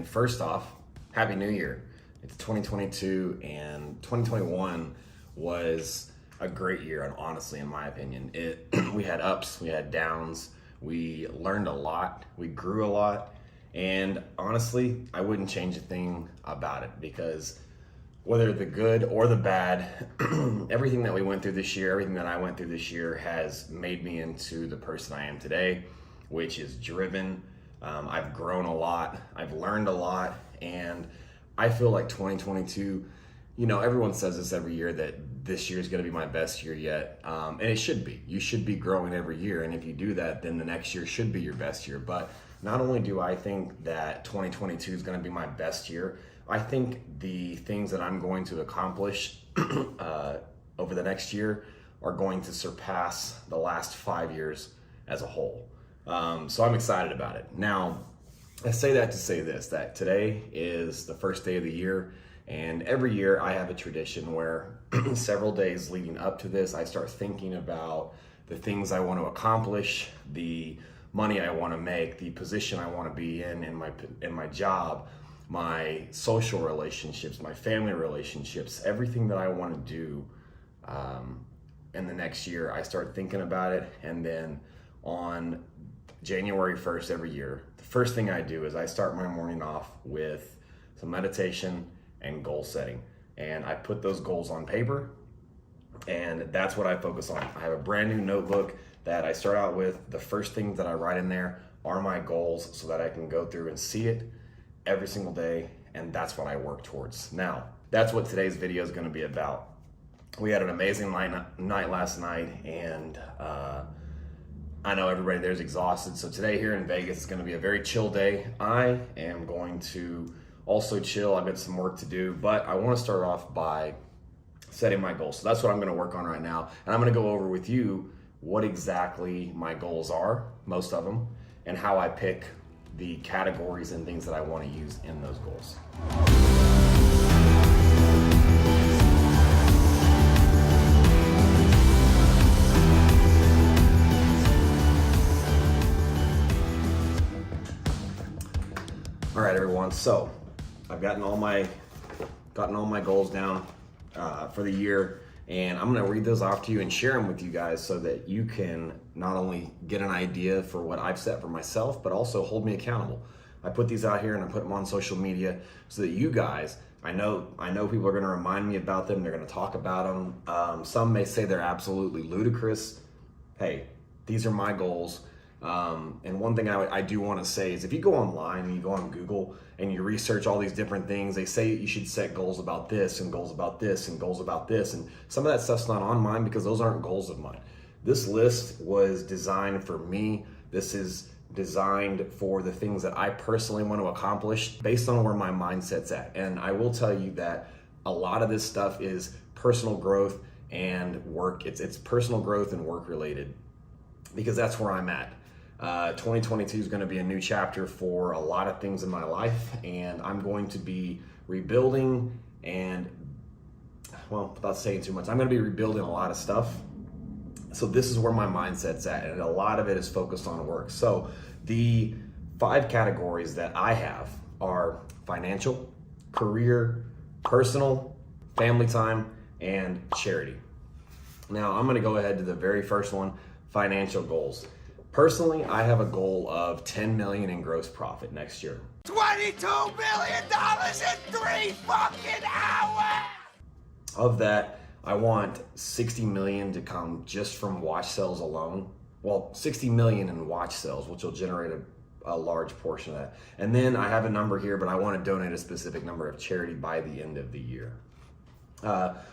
And first off, Happy New Year. It's 2022 and 2021 was a great year, and honestly, in my opinion, we had ups, we had downs, we learned a lot, we grew a lot, and honestly, I wouldn't change a thing about it, because whether the good or the bad, everything that we went through this year, everything that I went through this year has made me into the person I am today, which is driven. I've grown a lot, I've learned a lot, and I feel like 2022, everyone says this every year that this year is going to be my best year yet. And it should be. You should be growing every year. And if you do that, then the next year should be your best year. But not only do I think that 2022 is going to be my best year, I think the things that I'm going to accomplish over the next year are going to surpass the last 5 years as a whole. So I'm excited about it. Now, I say that to say this, that today is the first day of the year, and every year I have a tradition where several days leading up to this, I start thinking about the things I want to accomplish, the money I want to make, the position I want to be in my job, my social relationships, my family relationships, everything that I want to do in the next year. I start thinking about it, and then on January 1st every year, the first thing I do is I start my morning off with some meditation and goal setting. And I put those goals on paper, and that's what I focus on. I have a brand new notebook that I start out with. The first things that I write in there are my goals so that I can go through and see it every single day, and that's what I work towards. Now, that's what today's video is going to be about. We had an amazing night last night, and I know everybody there's exhausted. So today here in Vegas is going to be a very chill day. I am going to also chill. I've got some work to do, but I want to start off by setting my goals. So that's what I'm going to work on right now. And I'm going to go over with you what exactly my goals are, most of them, and how I pick the categories and things that I want to use in those goals. All right, everyone. So I've gotten all my goals down for the year, and I'm going to read those off to you and share them with you guys so that you can not only get an idea for what I've set for myself, but also hold me accountable. I put these out here and I put them on social media so that you guys, I know people are going to remind me about them. They're going to talk about them. Some may say they're absolutely ludicrous. Hey, these are my goals. And one thing I do want to say is if you go online and you go on Google and you research all these different things, they say you should set goals about this and goals about this and goals about this. And some of that stuff's not on mine because those aren't goals of mine. This list was designed for me. This is designed for the things that I personally want to accomplish based on where my mindset's at. And I will tell you that a lot of this stuff is personal growth and work. It's personal growth and work related, because that's where I'm at. 2022 is going to be a new chapter for a lot of things in my life, and I'm going to be rebuilding and, well, without saying too much, I'm going to be rebuilding a lot of stuff. So this is where my mindset's at, and a lot of it is focused on work. So the 5 categories that I have are financial, career, personal, family time, and charity. Now I'm going to go ahead to the very first one, financial goals. Personally, I have a goal of 10 million in gross profit next year. $22 million in 3 fucking hours! Of that, I want 60 million to come just from watch sales alone. Well, 60 million in watch sales, which will generate a large portion of that. And then I have a number here, but I want to donate a specific number of charity by the end of the year.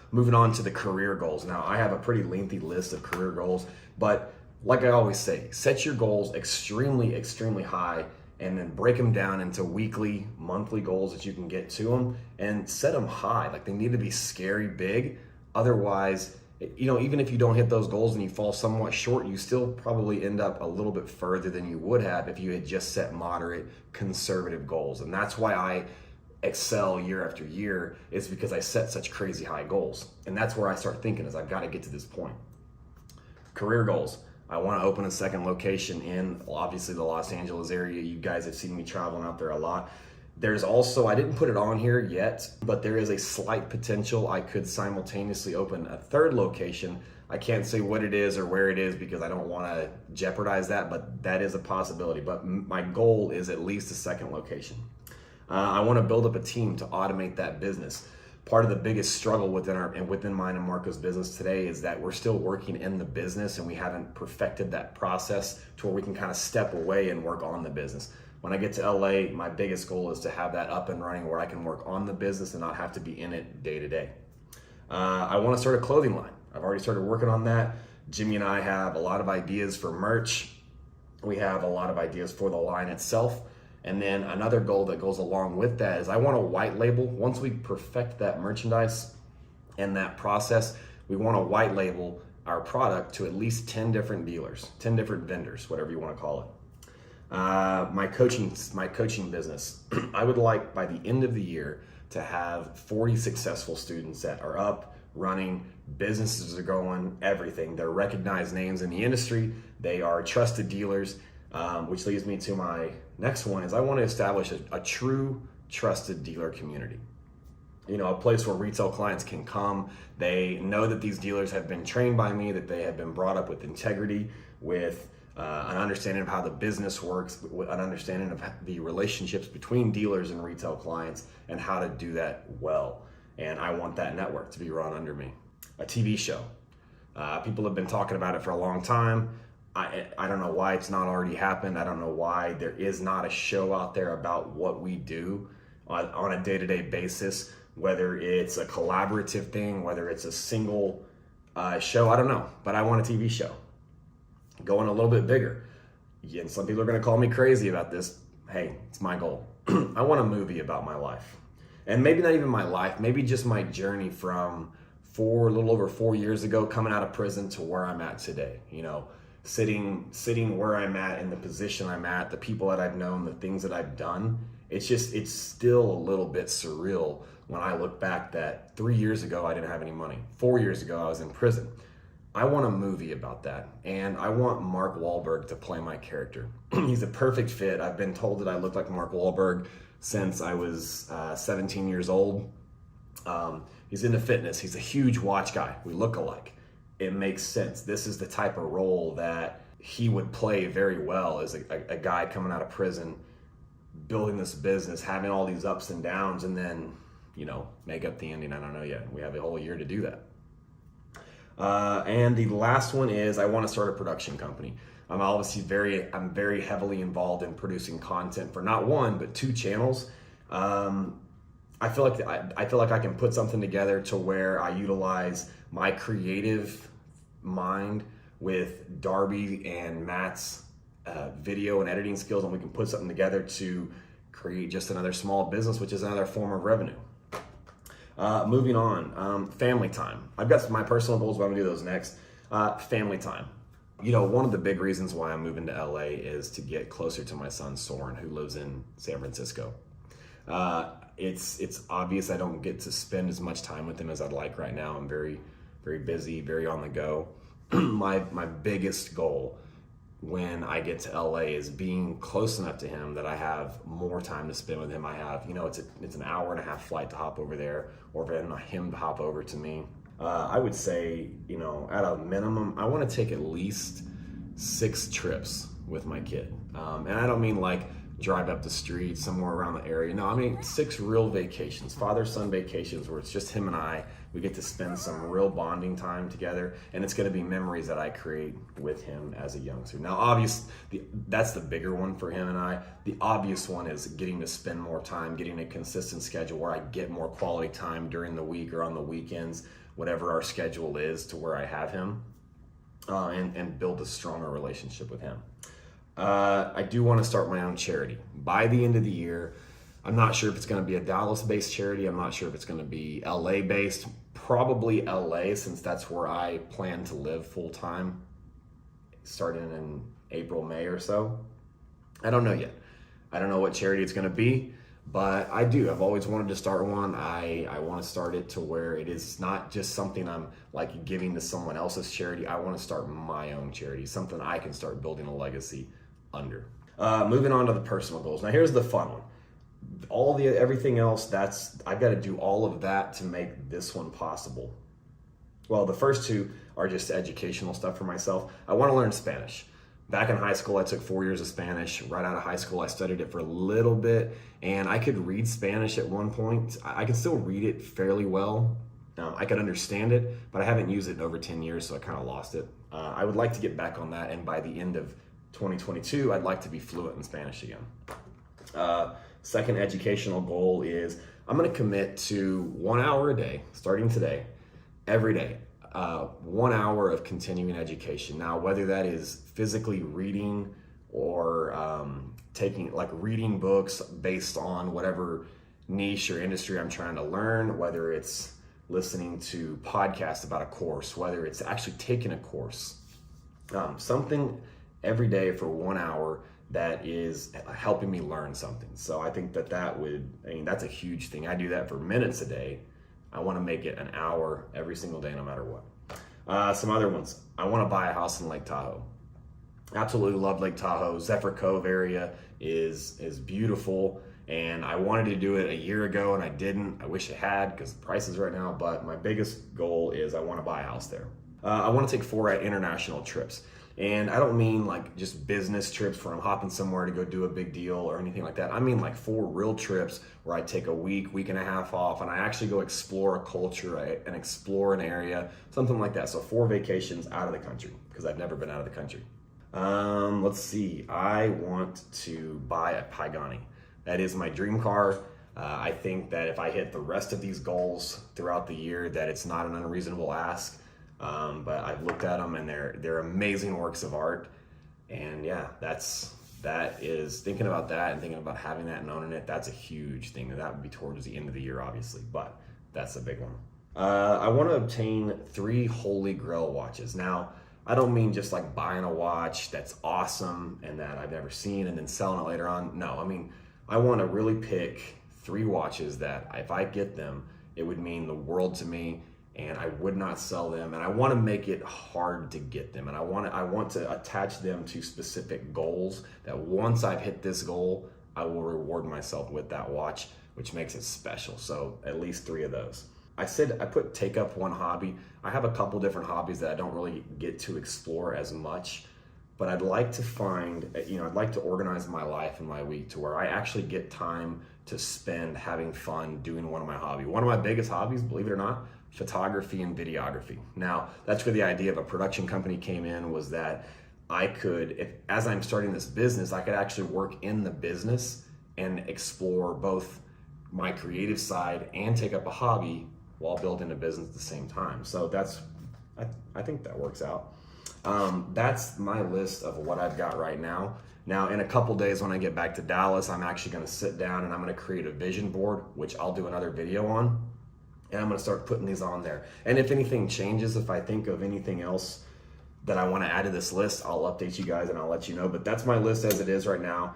Moving on to the career goals. Now, I have a pretty lengthy list of career goals, but like I always say, set your goals extremely, extremely high, and then break them down into weekly, monthly goals that you can get to them, and set them high. Like, they need to be scary big. Otherwise, even if you don't hit those goals and you fall somewhat short, you still probably end up a little bit further than you would have if you had just set moderate, conservative goals. And that's why I excel year after year, is because I set such crazy high goals. And that's where I start thinking, is I've got to get to this point. Career goals. I want to open a second location in, obviously, the Los Angeles area. You guys have seen me traveling out there a lot. There's also, I didn't put it on here yet, but there is a slight potential I could simultaneously open a third location. I can't say what it is or where it is because I don't want to jeopardize that, but that is a possibility. But my goal is at least a second location. I want to build up a team to automate that business. Part of the biggest struggle within mine and Marco's business today is that we're still working in the business and we haven't perfected that process to where we can kind of step away and work on the business. When I get to LA, my biggest goal is to have that up and running where I can work on the business and not have to be in it day to day. I want to start a clothing line. I've already started working on that. Jimmy and I have a lot of ideas for merch. We have a lot of ideas for the line itself. And then another goal that goes along with that is I want to white label. Once we perfect that merchandise and that process, we want to white label our product to at least 10 different dealers, 10 different vendors, whatever you want to call it. My coaching business, I would like by the end of the year to have 40 successful students that are up, running, businesses are going, everything. They're recognized names in the industry. They are trusted dealers, which leads me to my next one is I want to establish a true trusted dealer community. You know, a place where retail clients can come. They know that these dealers have been trained by me, that they have been brought up with integrity, with an understanding of how the business works, an understanding of the relationships between dealers and retail clients and how to do that well. And I want that network to be run under me. A TV show. People have been talking about it for a long time. I don't know why it's not already happened. I don't know why there is not a show out there about what we do on a day-to-day basis, whether it's a collaborative thing, whether it's a single show, I don't know. But I want a TV show. Going a little bit bigger. And some people are going to call me crazy about this. Hey, it's my goal. I want a movie about my life. And maybe not even my life, maybe just my journey from a little over 4 years ago, coming out of prison to where I'm at today. You know, sitting where I'm at in the position I'm at, the people that I've known, the things that I've done. It's still a little bit surreal when I look back that 3 years ago, I didn't have any money. 4 years ago, I was in prison. I want a movie about that, and I want Mark Wahlberg to play my character. He's a perfect fit. I've been told that I look like Mark Wahlberg since I was 17 years old. He's into fitness. He's a huge watch guy. We look alike. It makes sense. This is the type of role that he would play very well as a guy coming out of prison, building this business, having all these ups and downs, and then, you know, make up the ending. I don't know yet. We have a whole year to do that. And the last one is I want to start a production company. I'm obviously very heavily involved in producing content for not one, but 2 channels. I feel like I can put something together to where I utilize my creative mind with Darby and Matt's video and editing skills, and we can put something together to create just another small business, which is another form of revenue. Moving on, family time. I've got my personal goals, but I'm gonna do those next. Family time. You know, one of the big reasons why I'm moving to LA is to get closer to my son Soren, who lives in San Francisco. It's obvious I don't get to spend as much time with him as I'd like right now. I'm very, very busy, very on the go. My biggest goal when I get to LA is being close enough to him that I have more time to spend with him. I have, you know, it's an hour and a half flight to hop over there, or for him to hop over to me. I would say, you know, at a minimum, I want to take at least 6 trips with my kid. And I don't mean like drive up the street somewhere around the area. No, I mean 6 real vacations, father-son vacations, where it's just him and I. We get to spend some real bonding time together, and it's going to be memories that I create with him as a youngster. Now, that's the bigger one for him and I. The obvious one is getting to spend more time, getting a consistent schedule where I get more quality time during the week or on the weekends, whatever our schedule is, to where I have him, and build a stronger relationship with him. I do want to start my own charity by the end of the year. I'm not sure if it's going to be a Dallas-based charity. I'm not sure if it's going to be LA-based. Probably LA, since that's where I plan to live full-time, starting in April, May or so. I don't know yet. I don't know what charity it's going to be, but I do. I've always wanted to start one. I want to start it to where it is not just something I'm like giving to someone else's charity. I want to start my own charity, something I can start building a legacy under. Moving on to the personal goals. Now here's the fun one. Everything else, I've got to do all of that to make this one possible. Well, the first two are just educational stuff for myself. I want to learn Spanish. Back in high school, I took 4 years of Spanish. Right out of high school, I studied it for a little bit, and I could read Spanish at one point. I can still read it fairly well. I could understand it, but I haven't used it in over 10 years, so I kind of lost it. I would like to get back on that, and by the end of 2022, I'd like to be fluent in Spanish again. Second educational goal is I'm going to commit to 1 hour a day, starting today, every day. 1 hour of continuing education. Now, whether that is physically reading or reading books based on whatever niche or industry I'm trying to learn, whether it's listening to podcasts about a course, whether it's actually taking a course, something every day for 1 hour that is helping me learn something. So I think that's a huge thing. I do that for minutes a day. I want to make it an hour every single day, no matter what. Some other ones. I want to buy a house in Lake Tahoe. Absolutely love Lake Tahoe. Zephyr Cove area is beautiful, and I wanted to do it a year ago and I didn't. I wish I had, because the prices right now, but my biggest goal is I want to buy a house there. I want to take 4 international trips. And I don't mean like just business trips where I'm hopping somewhere to go do a big deal or anything like that. I mean like 4 real trips where I take a week and a half off, and I actually go explore a culture and explore an area, something like that. So 4 vacations out of the country, because I've never been out of the country. Let's see. I want to buy a Pagani. That is my dream car. I think that if I hit the rest of these goals throughout the year, that it's not an unreasonable ask. But I've looked at them and they're amazing works of art. And yeah, that is thinking about that and thinking about having that and owning it. That's a huge thing. That would be towards the end of the year, obviously, but that's a big one. I want to obtain 3 Holy Grail watches. Now, I don't mean just like buying a watch that's awesome and that I've never seen and then selling it later on. No, I mean, I want to really pick 3 watches that if I get them, it would mean the world to me, and I would not sell them, and I want to make it hard to get them, and I want to attach them to specific goals that once I've hit this goal, I will reward myself with that watch, which makes it special. So at least 3 of those. I said I put take up 1 hobby. I have a couple different hobbies that I don't really get to explore as much, but I'd like to I'd like to organize my life and my week to where I actually get time to spend having fun doing one of my hobbies. One of my biggest hobbies, believe it or not, photography and videography. Now, that's where the idea of a production company came in, was that I could, as I'm starting this business, I could actually work in the business and explore both my creative side and take up a hobby while building a business at the same time. So I think that works out. That's my list of what I've got right now. Now, in a couple days when I get back to Dallas, I'm actually gonna sit down and I'm gonna create a vision board, which I'll do another video on. And I'm gonna start putting these on there. And if anything changes, if I think of anything else that I wanna add to this list, I'll update you guys and I'll let you know. But that's my list as it is right now.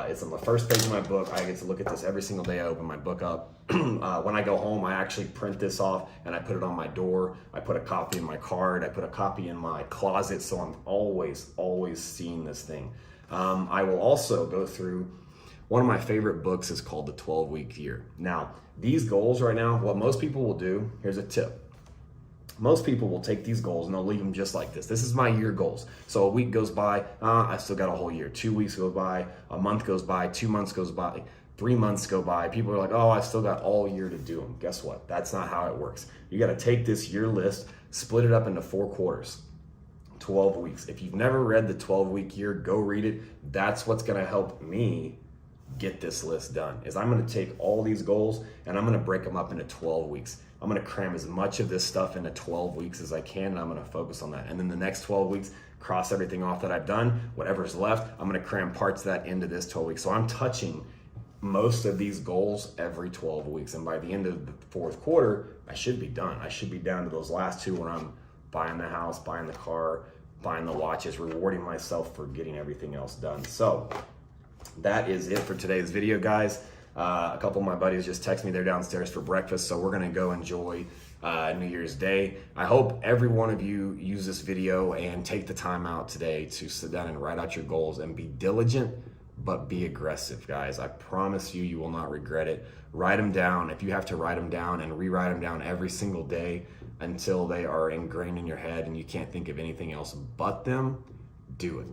It's on the first page of my book. I get to look at this every single day I open my book up. When I go home, I actually print this off and I put it on my door. I put a copy in my card. I put a copy in my closet, so I'm always seeing this thing. I will also go through, one of my favorite books is called The 12-Week Year. Now, these goals right now, what most people will do, here's a tip. Most people will take these goals and they'll leave them just like this. This is my year goals. So a week goes by, I still got a whole year. 2 weeks goes by, a month goes by, 2 months goes by, 3 months go by. People are like, oh, I still got all year to do them. Guess what? That's not how it works. You got to take this year list, split it up into 4 quarters, 12 weeks. If you've never read the 12-week year, go read it. That's what's going to help me get this list done, is I'm going to take all these goals and I'm going to break them up into 12 weeks. I'm going to cram as much of this stuff into 12 weeks as I can, and I'm going to focus on that. And then the next 12 weeks, cross everything off that I've done. Whatever's left, I'm going to cram parts of that into this 12 weeks. So I'm touching most of these goals every 12 weeks. And by the end of the 4th quarter, I should be done. I should be down to those last 2 when I'm buying the house, buying the car, buying the watches, rewarding myself for getting everything else done. So that is it for today's video, guys. A couple of my buddies just texted me they're downstairs for breakfast, so we're gonna go enjoy New Year's Day. I hope every one of you use this video and take the time out today to sit down and write out your goals and be diligent but be aggressive, guys. I promise you, you will not regret it. Write them down. If you have to write them down and rewrite them down every single day until they are ingrained in your head and you can't think of anything else but them, do it.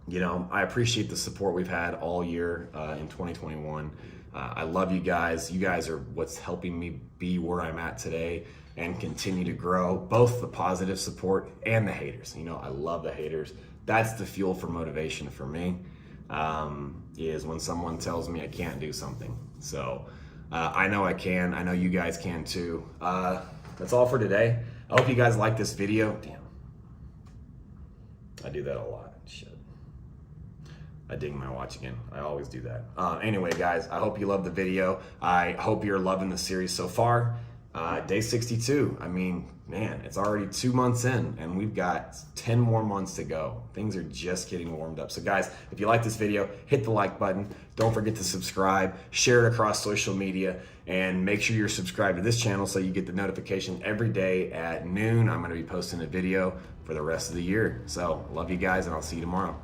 You know, I appreciate the support we've had all year in 2021. I love you guys. You guys are what's helping me be where I'm at today and continue to grow, both the positive support and the haters. You know, I love the haters. That's the fuel for motivation for me, is when someone tells me I can't do something. So I know I can. I know you guys can too. That's all for today. I hope you guys like this video. Damn, I do that a lot. Shit. I ding my watch again. I always do that. Anyway, guys, I hope you loved the video. I hope you're loving the series so far. Day 62. I mean, man, it's already 2 months in and we've got 10 more months to go. Things are just getting warmed up. So guys, if you like this video, hit the like button. Don't forget to subscribe, share it across social media, and make sure you're subscribed to this channel so you get the notification every day at noon. I'm gonna be posting a video for the rest of the year. So love you guys and I'll see you tomorrow.